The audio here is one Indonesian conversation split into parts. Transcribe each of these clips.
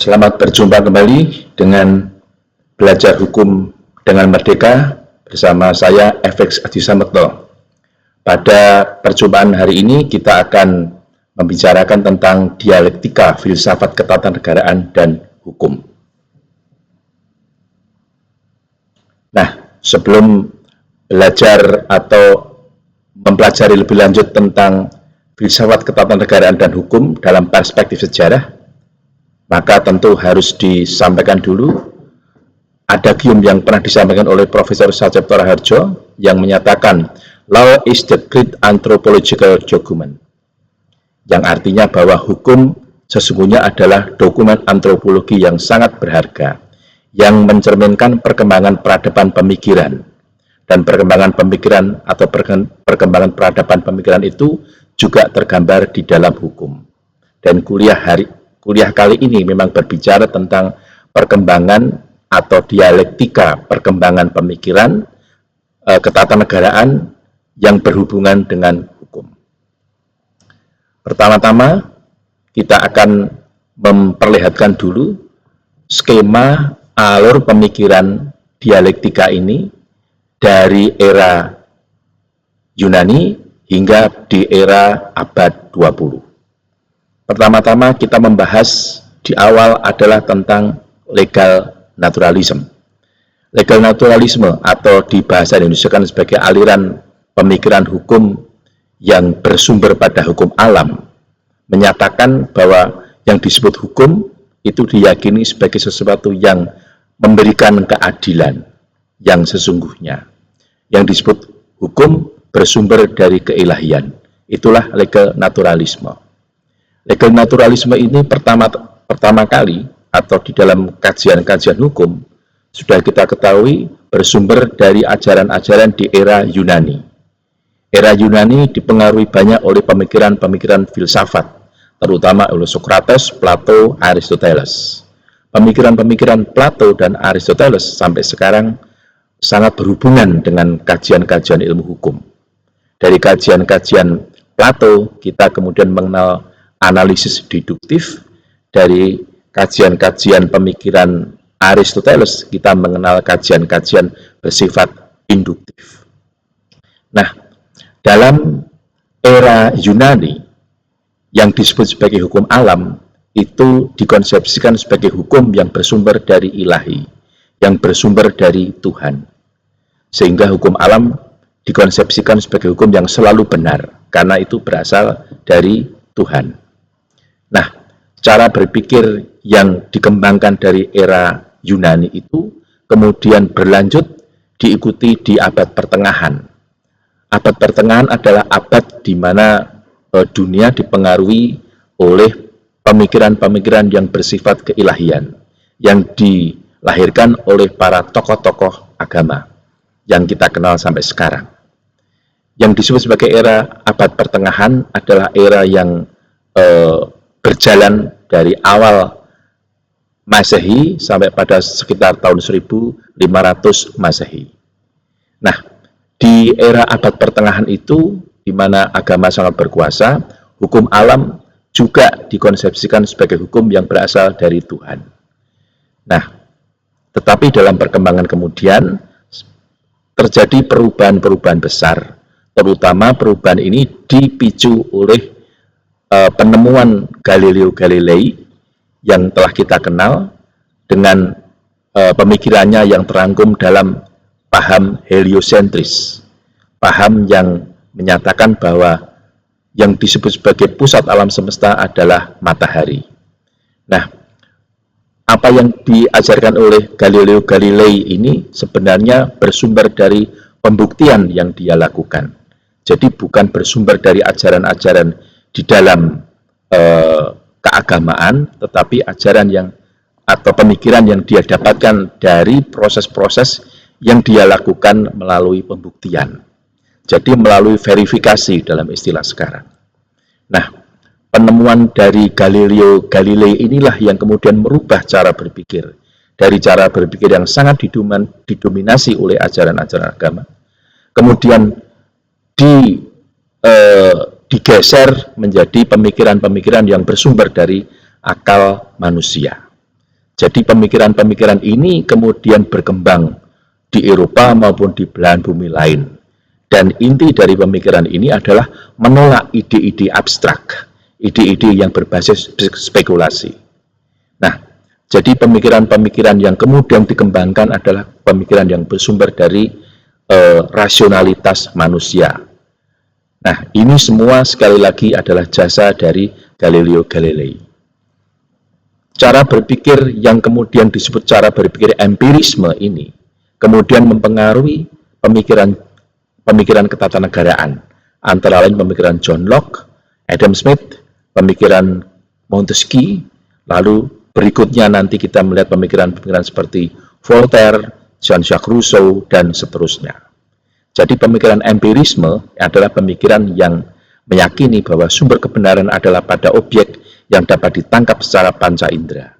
Selamat berjumpa kembali dengan Belajar Hukum dengan Merdeka bersama saya FX Adi Samekto. Pada perjumpaan hari ini kita akan membicarakan tentang dialektika filsafat ketatanegaraan dan hukum. Nah, sebelum belajar atau mempelajari lebih lanjut tentang filsafat ketatanegaraan dan hukum dalam perspektif sejarah, maka tentu harus disampaikan dulu adagium yang pernah disampaikan oleh Profesor Sajepto Raharjo yang menyatakan law is the great anthropological document, yang artinya bahwa hukum sesungguhnya adalah dokumen antropologi yang sangat berharga, yang mencerminkan perkembangan peradaban pemikiran, dan perkembangan pemikiran atau perkembangan peradaban pemikiran itu juga tergambar di dalam hukum. Dan kuliah kali ini memang berbicara tentang perkembangan atau dialektika perkembangan pemikiran ketatanegaraan yang berhubungan dengan hukum. Pertama-tama kita akan memperlihatkan dulu skema alur pemikiran dialektika ini dari era Yunani hingga di era abad 20. Pertama-tama kita membahas di awal adalah tentang legal naturalism. Legal naturalisme atau di bahasa Indonesia kan sebagai aliran pemikiran hukum yang bersumber pada hukum alam, menyatakan bahwa yang disebut hukum itu diyakini sebagai sesuatu yang memberikan keadilan yang sesungguhnya. Yang disebut hukum bersumber dari keilahian. Itulah legal naturalisme. Legal naturalisme ini pertama kali atau di dalam kajian-kajian hukum sudah kita ketahui bersumber dari ajaran-ajaran di era Yunani. Era Yunani dipengaruhi banyak oleh pemikiran-pemikiran filsafat, terutama oleh Socrates, Plato, Aristoteles. Pemikiran-pemikiran Plato dan Aristoteles sampai sekarang sangat berhubungan dengan kajian-kajian ilmu hukum. Dari kajian-kajian Plato kita kemudian mengenal analisis deduktif. Dari kajian-kajian pemikiran Aristoteles kita mengenal kajian-kajian bersifat induktif. Nah, dalam era Yunani yang disebut sebagai hukum alam itu dikonsepsikan sebagai hukum yang bersumber dari ilahi, yang bersumber dari Tuhan. Sehingga hukum alam dikonsepsikan sebagai hukum yang selalu benar karena itu berasal dari Tuhan. Nah, cara berpikir yang dikembangkan dari era Yunani itu kemudian berlanjut diikuti di abad pertengahan. Abad pertengahan adalah abad di mana dunia dipengaruhi oleh pemikiran-pemikiran yang bersifat keilahian, yang dilahirkan oleh para tokoh-tokoh agama yang kita kenal sampai sekarang. Yang disebut sebagai era abad pertengahan adalah era yang berjalan dari awal Masehi sampai pada sekitar tahun 1500 Masehi. Nah, di era abad pertengahan itu, di mana agama sangat berkuasa, hukum alam juga dikonsepsikan sebagai hukum yang berasal dari Tuhan. Nah, tetapi dalam perkembangan kemudian terjadi perubahan-perubahan besar, terutama perubahan ini dipicu oleh penemuan Galileo Galilei yang telah kita kenal dengan pemikirannya yang terangkum dalam paham heliosentris, paham yang menyatakan bahwa yang disebut sebagai pusat alam semesta adalah matahari. Nah, apa yang diajarkan oleh Galileo Galilei ini sebenarnya bersumber dari pembuktian yang dia lakukan. Jadi bukan bersumber dari ajaran-ajaran di dalam keagamaan, tetapi ajaran yang atau pemikiran yang dia dapatkan dari proses-proses yang dia lakukan melalui pembuktian. Jadi melalui verifikasi dalam istilah sekarang. Nah, penemuan dari Galileo Galilei inilah yang kemudian merubah cara berpikir. Dari cara berpikir yang sangat didominasi oleh ajaran-ajaran agama, kemudian digeser menjadi pemikiran-pemikiran yang bersumber dari akal manusia. Jadi pemikiran-pemikiran ini kemudian berkembang di Eropa maupun di belahan bumi lain. Dan inti dari pemikiran ini adalah menolak ide-ide abstrak, ide-ide yang berbasis spekulasi. Nah, jadi pemikiran-pemikiran yang kemudian dikembangkan adalah pemikiran yang bersumber dari rasionalitas manusia. Nah, ini semua sekali lagi adalah jasa dari Galileo Galilei. Cara berpikir yang kemudian disebut cara berpikir empirisme ini kemudian mempengaruhi pemikiran ketatanegaraan, antara lain pemikiran John Locke, Adam Smith, pemikiran Montesquieu, lalu berikutnya nanti kita melihat pemikiran-pemikiran seperti Voltaire, Jean-Jacques Rousseau, dan seterusnya. Jadi pemikiran empirisme adalah pemikiran yang meyakini bahwa sumber kebenaran adalah pada objek yang dapat ditangkap secara panca indera.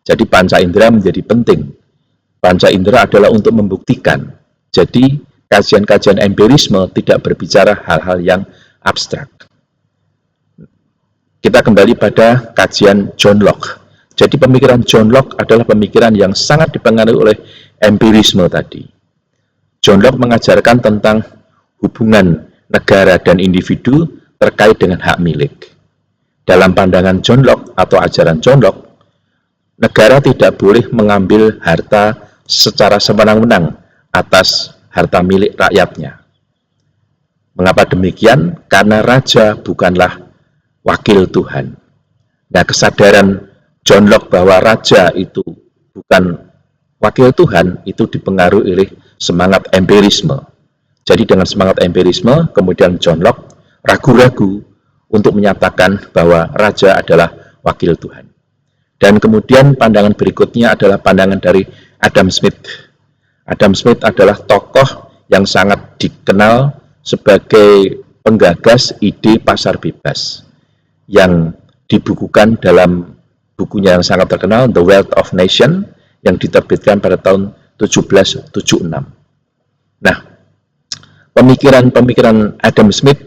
Jadi panca indera menjadi penting. Panca indera adalah untuk membuktikan. Jadi kajian-kajian empirisme tidak berbicara hal-hal yang abstrak. Kita kembali pada kajian John Locke. Jadi pemikiran John Locke adalah pemikiran yang sangat dipengaruhi oleh empirisme tadi. John Locke mengajarkan tentang hubungan negara dan individu terkait dengan hak milik. Dalam pandangan John Locke atau ajaran John Locke, negara tidak boleh mengambil harta secara sewenang-wenang atas harta milik rakyatnya. Mengapa demikian? Karena raja bukanlah wakil Tuhan. Nah, kesadaran John Locke bahwa raja itu bukan wakil Tuhan itu dipengaruhi oleh semangat empirisme. Jadi dengan semangat empirisme, kemudian John Locke ragu-ragu untuk menyatakan bahwa raja adalah wakil Tuhan. Dan kemudian pandangan berikutnya adalah pandangan dari Adam Smith. Adam Smith adalah tokoh yang sangat dikenal sebagai penggagas ide pasar bebas yang dibukukan dalam bukunya yang sangat terkenal, The Wealth of Nations, yang diterbitkan pada tahun 1776. Nah, pemikiran-pemikiran Adam Smith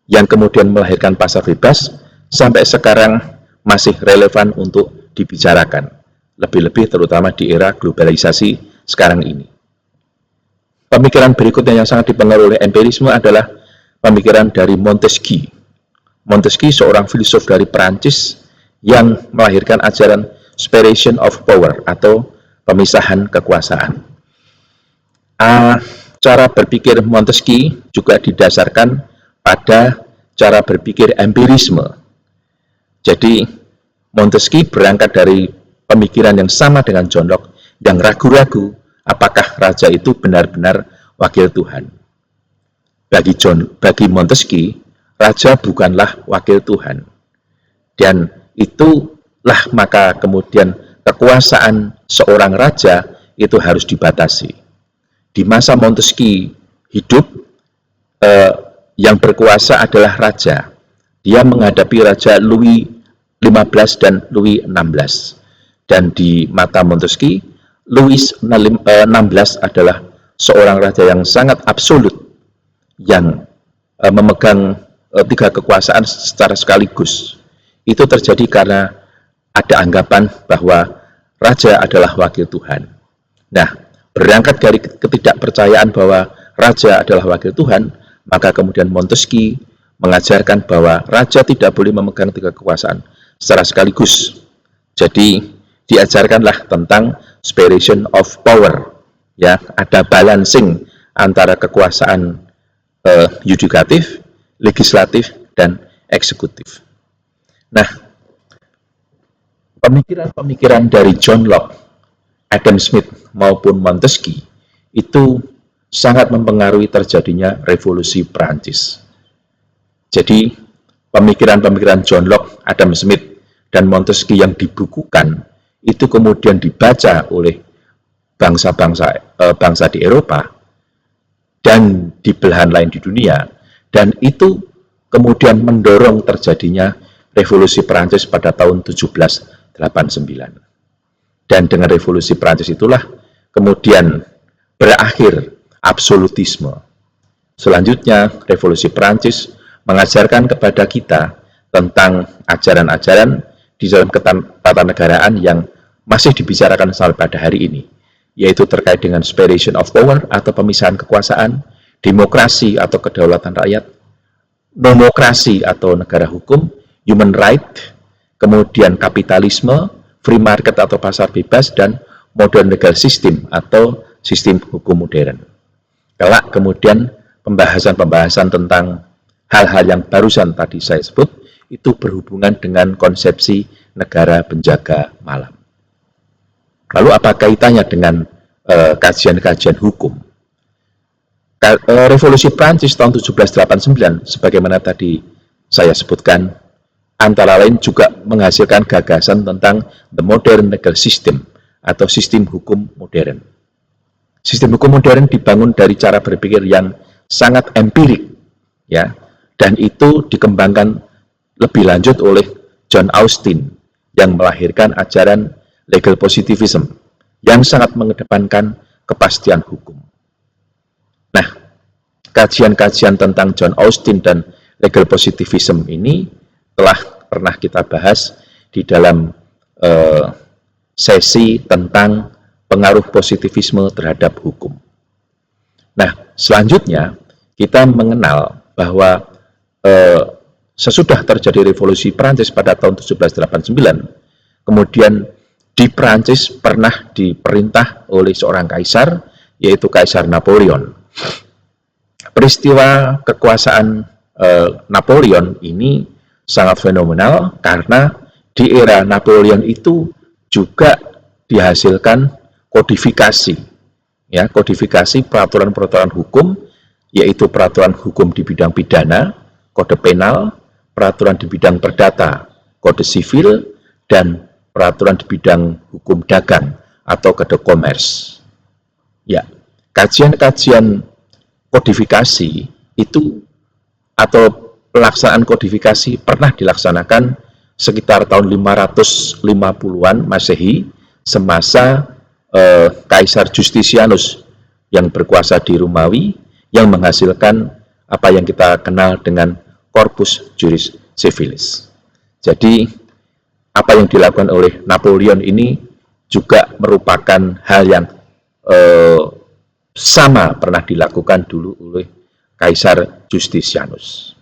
yang kemudian melahirkan pasar bebas sampai sekarang masih relevan untuk dibicarakan, lebih-lebih terutama di era globalisasi sekarang ini. Pemikiran berikutnya yang sangat dipengaruhi oleh empirisme adalah pemikiran dari Montesquieu. Montesquieu seorang filsuf dari Perancis yang melahirkan ajaran separation of power atau pemisahan kekuasaan. Cara berpikir Montesquieu juga didasarkan pada cara berpikir empirisme. Jadi Montesquieu berangkat dari pemikiran yang sama dengan John Locke yang ragu-ragu apakah raja itu benar-benar wakil Tuhan. Bagi Montesquieu, raja bukanlah wakil Tuhan. Dan itulah maka kemudian kekuasaan seorang raja itu harus dibatasi. Di masa Montesquieu hidup, yang berkuasa adalah raja. Dia menghadapi Raja Louis XV dan Louis XVI. Dan di mata Montesquieu, Louis XVI adalah seorang raja yang sangat absolut, yang memegang tiga kekuasaan secara sekaligus. Itu terjadi karena ada anggapan bahwa raja adalah wakil Tuhan. Nah, berangkat dari ketidakpercayaan bahwa raja adalah wakil Tuhan, maka kemudian Montesquieu mengajarkan bahwa raja tidak boleh memegang tiga kekuasaan secara sekaligus. Jadi diajarkanlah tentang separation of power, ya, ada balancing antara kekuasaan yudikatif, legislatif, dan eksekutif. Nah, pemikiran-pemikiran dari John Locke, Adam Smith, maupun Montesquieu itu sangat mempengaruhi terjadinya revolusi Perancis. Jadi, pemikiran-pemikiran John Locke, Adam Smith, dan Montesquieu yang dibukukan, itu kemudian dibaca oleh bangsa di Eropa, dan di belahan lain di dunia, dan itu kemudian mendorong terjadinya revolusi Perancis pada tahun 1789. Dan dengan revolusi Perancis itulah kemudian berakhir absolutisme. Selanjutnya, revolusi Perancis mengajarkan kepada kita tentang ajaran-ajaran di dalam ketatanegaraan yang masih dibicarakan sampai pada hari ini, yaitu terkait dengan separation of power atau pemisahan kekuasaan, demokrasi atau kedaulatan rakyat, demokrasi atau negara hukum, human right, kemudian kapitalisme, free market atau pasar bebas, dan modern legal system atau sistem hukum modern. Kelak kemudian pembahasan-pembahasan tentang hal-hal yang barusan tadi saya sebut, itu berhubungan dengan konsepsi negara penjaga malam. Lalu apa kaitannya dengan kajian-kajian hukum? Revolusi Prancis tahun 1789, sebagaimana tadi saya sebutkan, antara lain juga menghasilkan gagasan tentang the modern legal system atau sistem hukum modern. Sistem hukum modern dibangun dari cara berpikir yang sangat empirik, ya, dan itu dikembangkan lebih lanjut oleh John Austin yang melahirkan ajaran legal positivism yang sangat mengedepankan kepastian hukum. Nah, kajian-kajian tentang John Austin dan legal positivism ini telah pernah kita bahas di dalam sesi tentang pengaruh positivisme terhadap hukum. Nah, selanjutnya kita mengenal bahwa sesudah terjadi revolusi Prancis pada tahun 1789, kemudian di Prancis pernah diperintah oleh seorang kaisar, yaitu Kaisar Napoleon. Peristiwa kekuasaan Napoleon ini sangat fenomenal karena di era Napoleon itu juga dihasilkan kodifikasi, ya, kodifikasi peraturan-peraturan hukum, yaitu peraturan hukum di bidang pidana, kode penal, peraturan di bidang perdata, kode sivil, dan peraturan di bidang hukum dagang atau kode komers. Ya, kajian-kajian kodifikasi itu atau pelaksanaan kodifikasi pernah dilaksanakan sekitar tahun 550-an Masehi semasa Kaisar Justinianus yang berkuasa di Romawi yang menghasilkan apa yang kita kenal dengan Corpus Juris Civilis. Jadi apa yang dilakukan oleh Napoleon ini juga merupakan hal yang sama pernah dilakukan dulu oleh Kaisar Justinianus.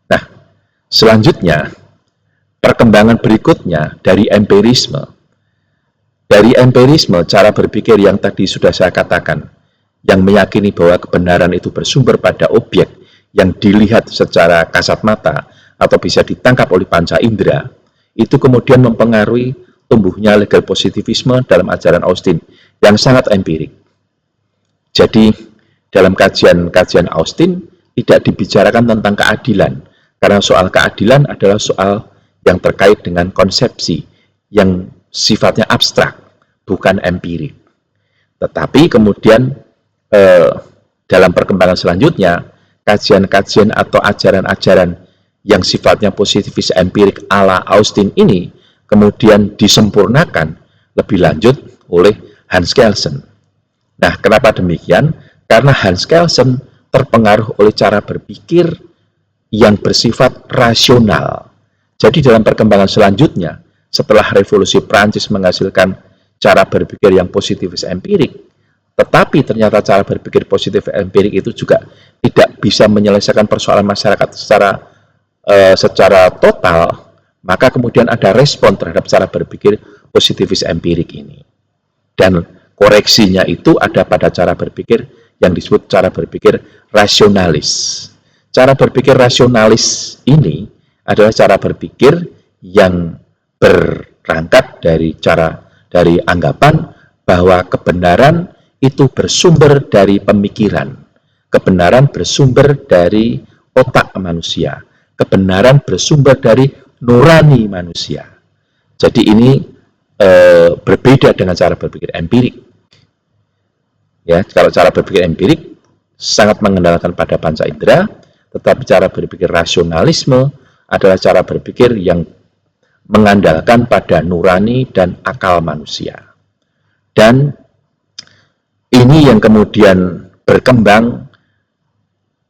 Nah, selanjutnya perkembangan berikutnya dari empirisme. Dari empirisme, cara berpikir yang tadi sudah saya katakan, yang meyakini bahwa kebenaran itu bersumber pada objek yang dilihat secara kasat mata atau bisa ditangkap oleh panca indera, itu kemudian mempengaruhi tumbuhnya legal positivisme dalam ajaran Austin yang sangat empirik. Jadi, dalam kajian-kajian Austin tidak dibicarakan tentang keadilan, karena soal keadilan adalah soal yang terkait dengan konsepsi yang sifatnya abstrak, bukan empirik. Tetapi kemudian dalam perkembangan selanjutnya, kajian-kajian atau ajaran-ajaran yang sifatnya positivis empirik ala Austin ini kemudian disempurnakan lebih lanjut oleh Hans Kelsen. Nah, kenapa demikian? Karena Hans Kelsen terpengaruh oleh cara berpikir yang bersifat rasional. Jadi dalam perkembangan selanjutnya, setelah revolusi Prancis menghasilkan cara berpikir yang positifis empirik, tetapi ternyata cara berpikir positif empirik itu juga tidak bisa menyelesaikan persoalan masyarakat secara total, maka kemudian ada respon terhadap cara berpikir positifis empirik ini. Dan koreksinya itu ada pada cara berpikir yang disebut cara berpikir rasionalis. Cara berpikir rasionalis ini adalah cara berpikir yang berangkat dari anggapan bahwa kebenaran itu bersumber dari pemikiran, kebenaran bersumber dari otak manusia, kebenaran bersumber dari nurani manusia. Jadi ini berbeda dengan cara berpikir empirik. Ya, kalau cara berpikir empirik sangat mengandalkan pada panca indera, tetapi cara berpikir rasionalisme adalah cara berpikir yang mengandalkan pada nurani dan akal manusia. Dan ini yang kemudian berkembang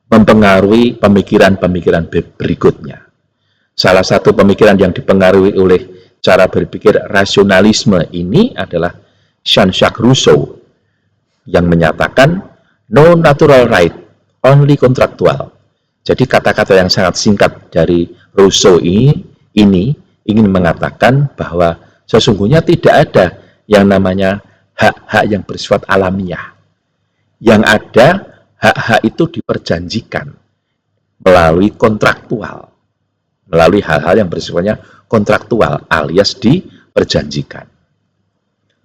mempengaruhi pemikiran-pemikiran berikutnya. Salah satu pemikiran yang dipengaruhi oleh cara berpikir rasionalisme ini adalah Jean-Jacques Rousseau yang menyatakan no natural right, only contractual. Jadi kata-kata yang sangat singkat dari Rousseau ini ingin mengatakan bahwa sesungguhnya tidak ada yang namanya hak-hak yang bersifat alamiah. Yang ada, hak-hak itu diperjanjikan melalui kontraktual, melalui hal-hal yang bersifatnya kontraktual alias diperjanjikan.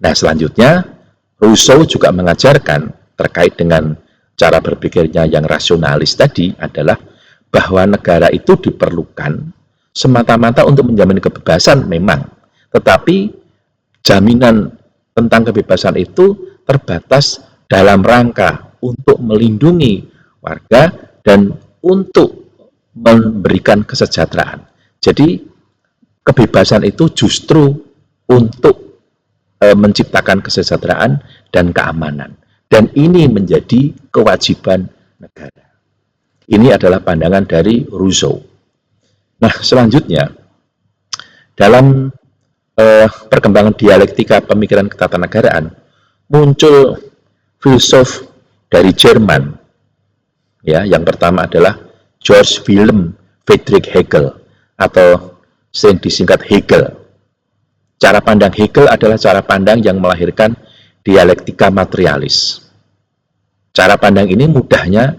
Nah, selanjutnya Rousseau juga mengajarkan terkait dengan cara berpikirnya yang rasionalis tadi adalah bahwa negara itu diperlukan semata-mata untuk menjamin kebebasan memang, tetapi jaminan tentang kebebasan itu terbatas dalam rangka untuk melindungi warga dan untuk memberikan kesejahteraan. Jadi kebebasan itu justru untuk menciptakan kesejahteraan dan keamanan. Dan ini menjadi kewajiban negara. Ini adalah pandangan dari Rousseau. Nah, selanjutnya, dalam perkembangan dialektika pemikiran ketatanegaraan, muncul filsuf dari Jerman. Ya, yang pertama adalah Georg Wilhelm Friedrich Hegel, atau sering disingkat Hegel. Cara pandang Hegel adalah cara pandang yang melahirkan dialektika materialis. Cara pandang ini mudahnya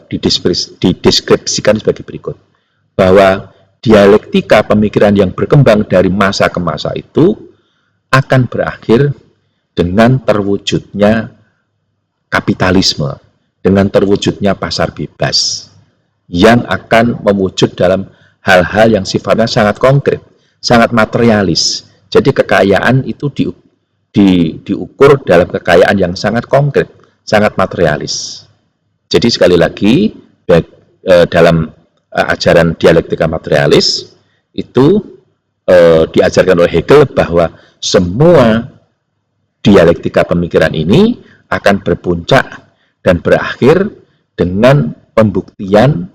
dideskripsikan sebagai berikut, bahwa dialektika pemikiran yang berkembang dari masa ke masa itu akan berakhir dengan terwujudnya kapitalisme, dengan terwujudnya pasar bebas, yang akan mewujud dalam hal-hal yang sifatnya sangat konkret, sangat materialis. Jadi kekayaan itu diukur dalam kekayaan yang sangat konkret, sangat materialis. Jadi sekali lagi, dalam ajaran dialektika materialis itu diajarkan oleh Hegel bahwa semua dialektika pemikiran ini akan berpuncak dan berakhir dengan pembuktian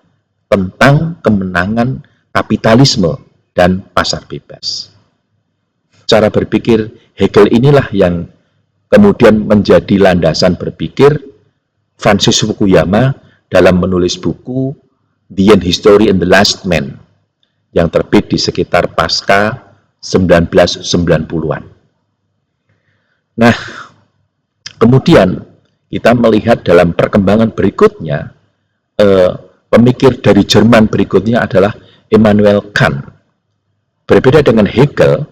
tentang kemenangan kapitalisme dan pasar bebas. Cara berpikir Hegel inilah yang kemudian menjadi landasan berpikir Francis Fukuyama dalam menulis buku The End History and the Last Man yang terbit di sekitar pasca 1990-an. Nah, kemudian kita melihat dalam perkembangan berikutnya, pemikir dari Jerman berikutnya adalah Immanuel Kant. Berbeda dengan Hegel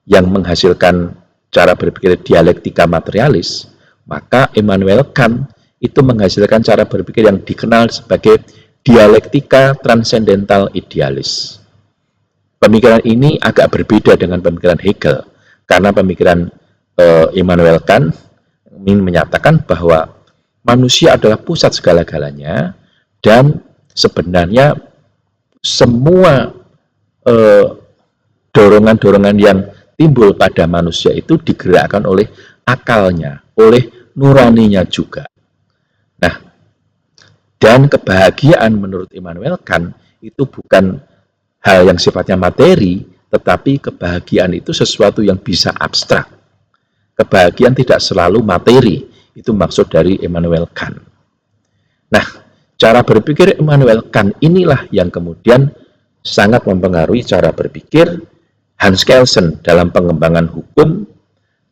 yang menghasilkan cara berpikir dialektika materialis, maka Immanuel Kant itu menghasilkan cara berpikir yang dikenal sebagai dialektika transendental idealis. Pemikiran ini agak berbeda dengan pemikiran Hegel, karena pemikiran Immanuel Kant ingin menyatakan bahwa manusia adalah pusat segala-galanya, dan sebenarnya semua dorongan-dorongan yang timbul pada manusia itu digerakkan oleh akalnya, oleh nuraninya juga. Nah, dan kebahagiaan menurut Immanuel Kant itu bukan hal yang sifatnya materi, tetapi kebahagiaan itu sesuatu yang bisa abstrak. Kebahagiaan tidak selalu materi, itu maksud dari Immanuel Kant. Nah, cara berpikir Immanuel Kant inilah yang kemudian sangat mempengaruhi cara berpikir Hans Kelsen dalam pengembangan hukum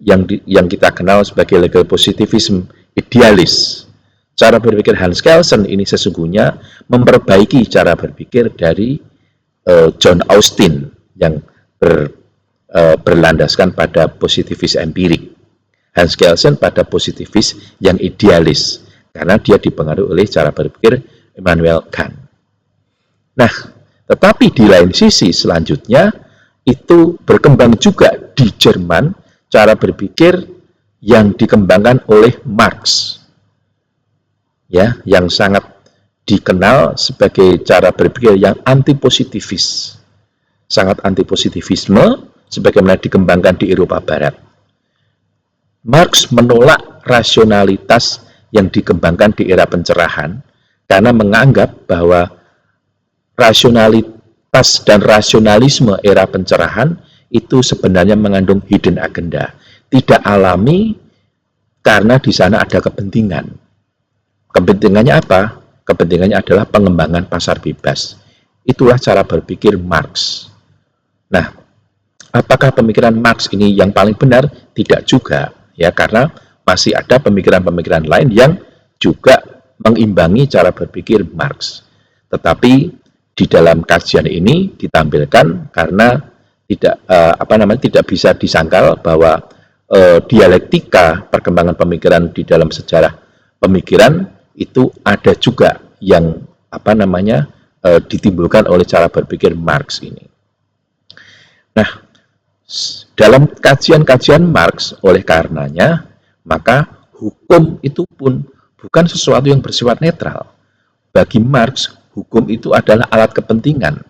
yang kita kenal sebagai legal positivism idealis. Cara berpikir Hans Kelsen ini sesungguhnya memperbaiki cara berpikir dari John Austin yang berlandaskan pada positivis empirik. Hans Kelsen pada positivis yang idealis, karena dia dipengaruhi oleh cara berpikir Immanuel Kant. Nah, tetapi di lain sisi selanjutnya itu berkembang juga di Jerman cara berpikir yang dikembangkan oleh Marx, ya, yang sangat dikenal sebagai cara berpikir yang antipositivis, sangat antipositivisme sebagaimana dikembangkan di Eropa Barat. Marx menolak rasionalitas yang dikembangkan di era pencerahan karena menganggap bahwa rasionalitas dan rasionalisme era pencerahan itu sebenarnya mengandung hidden agenda, tidak alami karena di sana ada kepentingan. Kepentingannya apa? Kepentingannya adalah pengembangan pasar bebas. Itulah cara berpikir Marx. Nah, apakah pemikiran Marx ini yang paling benar? Tidak juga, ya, karena masih ada pemikiran-pemikiran lain yang juga mengimbangi cara berpikir Marx. Tetapi di dalam kajian ini ditampilkan karena tidak bisa disangkal bahwa dialektika perkembangan pemikiran di dalam sejarah pemikiran itu ada juga yang ditimbulkan oleh cara berpikir Marx ini. Nah, dalam kajian-kajian Marx oleh karenanya maka hukum itu pun bukan sesuatu yang bersifat netral. Bagi Marx, hukum itu adalah alat kepentingan,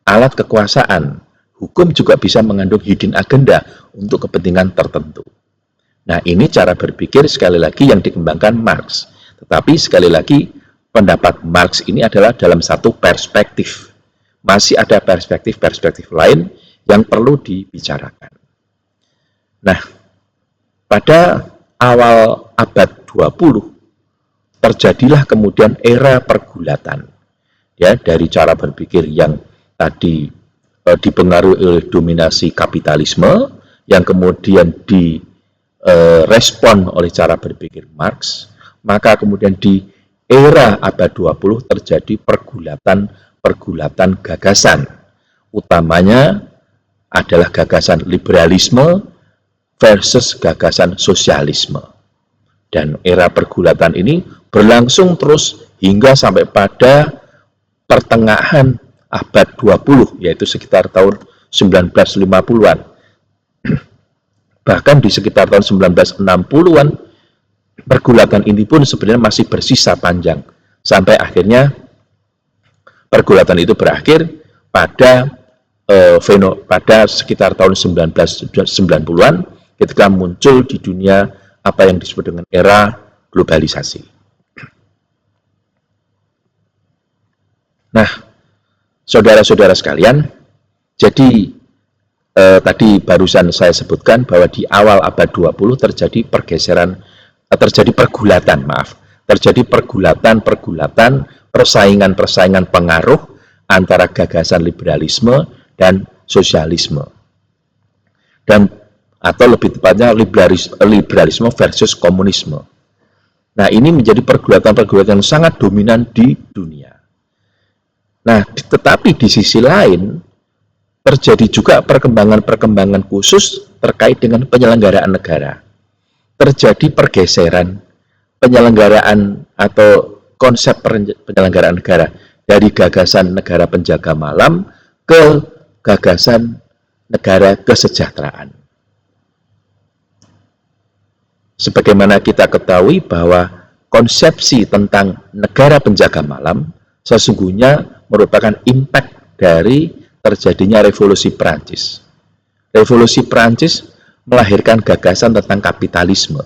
alat kekuasaan. Hukum juga bisa mengandung hidden agenda untuk kepentingan tertentu. Nah, ini cara berpikir sekali lagi yang dikembangkan Marx. Tetapi sekali lagi, pendapat Marx ini adalah dalam satu perspektif. Masih ada perspektif-perspektif lain yang perlu dibicarakan. Nah, pada awal abad 20, terjadilah kemudian era pergulatan, ya, dari cara berpikir yang tadi dipengaruhi oleh dominasi kapitalisme, yang kemudian direspon oleh cara berpikir Marx, maka kemudian di era abad 20 terjadi pergulatan gagasan, utamanya adalah gagasan liberalisme versus gagasan sosialisme. Dan era pergulatan ini berlangsung terus hingga sampai pada pertengahan abad 20, yaitu sekitar tahun 1950-an. Bahkan di sekitar tahun 1960-an, pergulatan ini pun sebenarnya masih bersisa panjang. Sampai akhirnya pergulatan itu berakhir pada sekitar tahun 1990-an, ketika muncul di dunia apa yang disebut dengan era globalisasi. Nah, saudara-saudara sekalian, jadi tadi barusan saya sebutkan bahwa di awal abad 20 terjadi pergulatan, persaingan pengaruh antara gagasan liberalisme dan sosialisme. Atau lebih tepatnya liberalisme versus komunisme. Nah, ini menjadi pergulatan yang sangat dominan di dunia. Nah, tetapi di sisi lain terjadi juga perkembangan khusus terkait dengan penyelenggaraan negara. Terjadi pergeseran penyelenggaraan atau konsep penyelenggaraan negara dari gagasan negara penjaga malam ke gagasan negara kesejahteraan. Sebagaimana kita ketahui bahwa konsepsi tentang negara penjaga malam sesungguhnya merupakan impact dari terjadinya revolusi Perancis. Revolusi Perancis melahirkan gagasan tentang kapitalisme.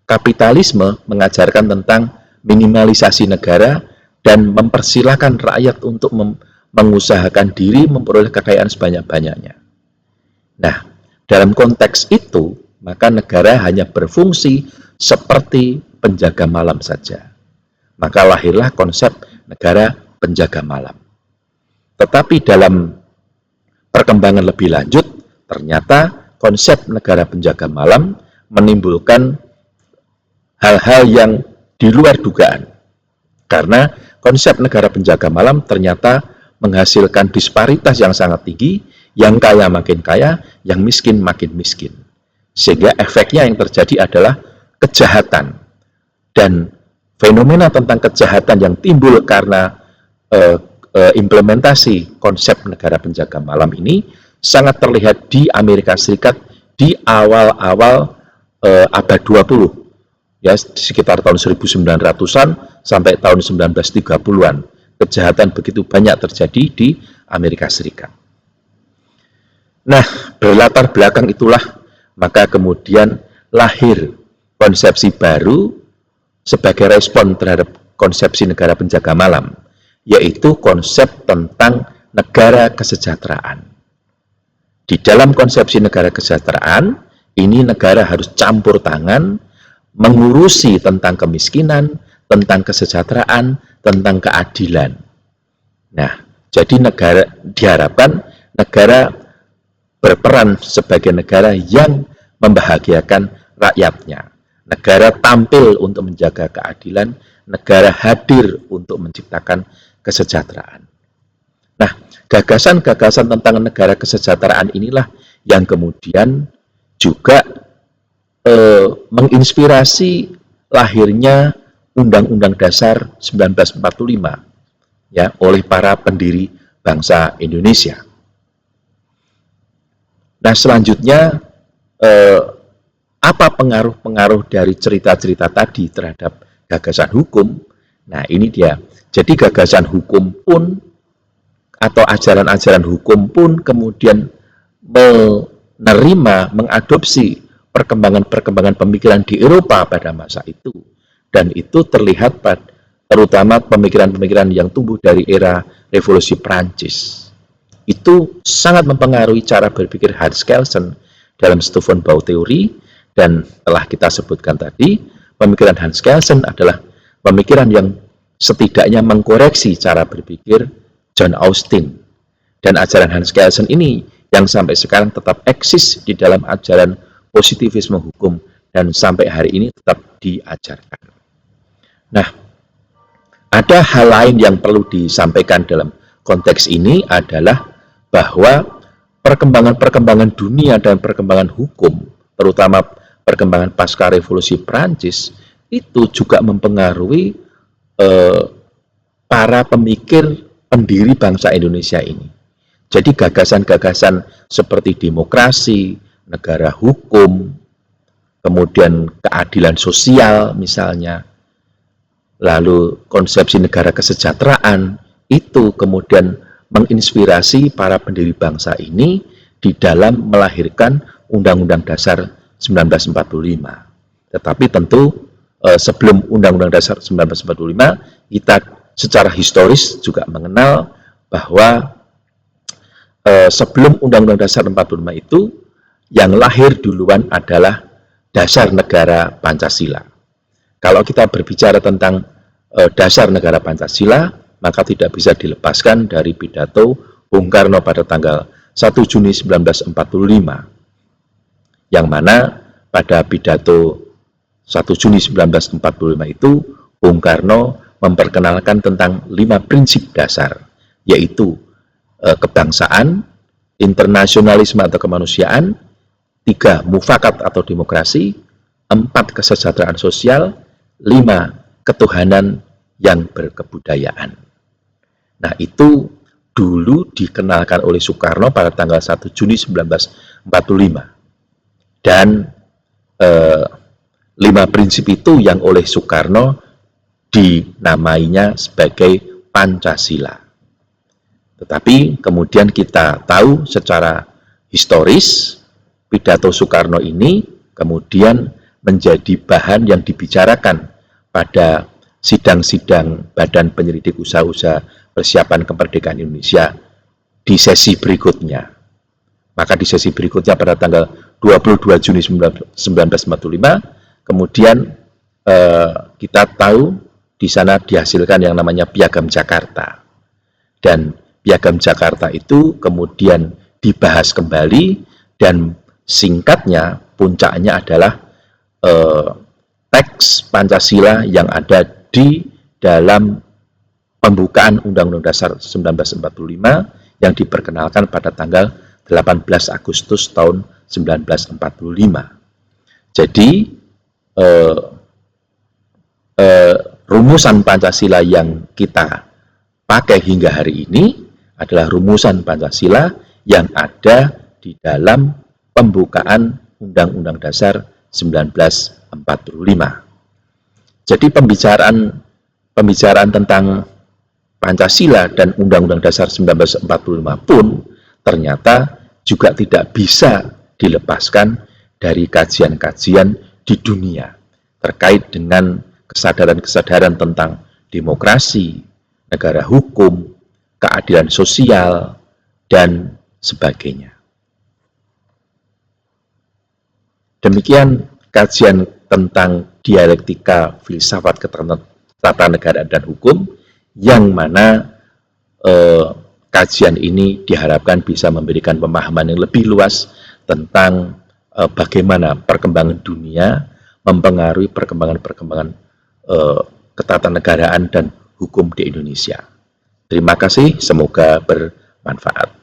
Kapitalisme mengajarkan tentang minimalisasi negara dan mempersilahkan rakyat untuk mengusahakan diri memperoleh kekayaan sebanyak-banyaknya. Nah, dalam konteks itu, maka negara hanya berfungsi seperti penjaga malam saja. Maka lahirlah konsep negara penjaga malam. Tetapi dalam perkembangan lebih lanjut, ternyata konsep negara penjaga malam menimbulkan hal-hal yang di luar dugaan. Karena konsep negara penjaga malam ternyata menghasilkan disparitas yang sangat tinggi, yang kaya makin kaya, yang miskin makin miskin. Sehingga efeknya yang terjadi adalah kejahatan. Dan fenomena tentang kejahatan yang timbul karena implementasi konsep negara penjaga malam ini sangat terlihat di Amerika Serikat di awal-awal abad 20, ya, sekitar tahun 1900-an sampai tahun 1930-an. Kejahatan begitu banyak terjadi di Amerika Serikat. Nah, berlatar belakang itulah maka kemudian lahir konsepsi baru sebagai respon terhadap konsepsi negara penjaga malam, yaitu konsep tentang negara kesejahteraan. Di dalam konsepsi negara kesejahteraan, ini negara harus campur tangan, mengurusi tentang kemiskinan, tentang kesejahteraan, tentang keadilan. Nah, jadi negara diharapkan negara berperan sebagai negara yang membahagiakan rakyatnya. Negara tampil untuk menjaga keadilan, negara hadir untuk menciptakan kesejahteraan. Nah, gagasan-gagasan tentang negara kesejahteraan inilah yang kemudian juga menginspirasi lahirnya Undang-Undang Dasar 1945 ya oleh para pendiri bangsa Indonesia. Nah, selanjutnya apa pengaruh-pengaruh dari cerita-cerita tadi terhadap gagasan hukum? Nah, ini dia. Jadi gagasan hukum pun atau ajaran-ajaran hukum pun kemudian menerima, mengadopsi perkembangan-perkembangan pemikiran di Eropa pada masa itu. Dan itu terlihat terutama pemikiran-pemikiran yang tumbuh dari era Revolusi Prancis. Itu sangat mempengaruhi cara berpikir Hans Kelsen dalam Stefan Bauer teori, dan telah kita sebutkan tadi, pemikiran Hans Kelsen adalah pemikiran yang setidaknya mengkoreksi cara berpikir John Austin. Dan ajaran Hans Kelsen ini yang sampai sekarang tetap eksis di dalam ajaran positivisme hukum dan sampai hari ini tetap diajarkan. Nah, ada hal lain yang perlu disampaikan dalam konteks ini adalah bahwa perkembangan-perkembangan dunia dan perkembangan hukum, terutama perkembangan pasca revolusi Prancis, itu juga mempengaruhi para pemikir pendiri bangsa Indonesia ini. Jadi gagasan-gagasan seperti demokrasi, negara hukum, kemudian keadilan sosial misalnya, lalu konsepsi negara kesejahteraan, itu kemudian menginspirasi para pendiri bangsa ini di dalam melahirkan Undang-Undang Dasar 1945. Tetapi tentu sebelum Undang-Undang Dasar 1945, kita secara historis juga mengenal bahwa sebelum Undang-Undang Dasar 45 itu, yang lahir duluan adalah dasar negara Pancasila. Kalau kita berbicara tentang dasar negara Pancasila, maka tidak bisa dilepaskan dari pidato Bung Karno pada tanggal 1 Juni 1945, yang mana pada pidato 1 Juni 1945 itu Bung Karno memperkenalkan tentang 5 prinsip dasar, yaitu kebangsaan, internasionalisme atau kemanusiaan, 3 mufakat atau demokrasi, 4 kesejahteraan sosial, 5 ketuhanan yang berkebudayaan. Nah, itu dulu dikenalkan oleh Soekarno pada tanggal 1 Juni 1945. Dan 5 prinsip itu yang oleh Soekarno dinamainya sebagai Pancasila. Tetapi kemudian kita tahu secara historis, pidato Soekarno ini kemudian menjadi bahan yang dibicarakan pada sidang-sidang Badan Penyelidik Usaha-usaha Persiapan Kemerdekaan Indonesia di sesi berikutnya. Maka di sesi berikutnya pada tanggal 22 Juni 1945, kemudian kita tahu di sana dihasilkan yang namanya Piagam Jakarta. Dan Piagam Jakarta itu kemudian dibahas kembali, dan singkatnya, puncaknya adalah teks Pancasila yang ada di dalam pembukaan Undang-Undang Dasar 1945 yang diperkenalkan pada tanggal 18 Agustus tahun 1945. Jadi rumusan Pancasila yang kita pakai hingga hari ini adalah rumusan Pancasila yang ada di dalam pembukaan Undang-Undang Dasar 1945. Jadi pembicaraan tentang Pancasila dan Undang-Undang Dasar 1945 pun ternyata juga tidak bisa dilepaskan dari kajian-kajian di dunia terkait dengan kesadaran-kesadaran tentang demokrasi, negara hukum, keadilan sosial, dan sebagainya. Demikian kajian tentang dialektika filsafat ketatanegaraan dan hukum, yang mana kajian ini diharapkan bisa memberikan pemahaman yang lebih luas tentang bagaimana perkembangan dunia mempengaruhi perkembangan ketatanegaraan dan hukum di Indonesia. Terima kasih, semoga bermanfaat.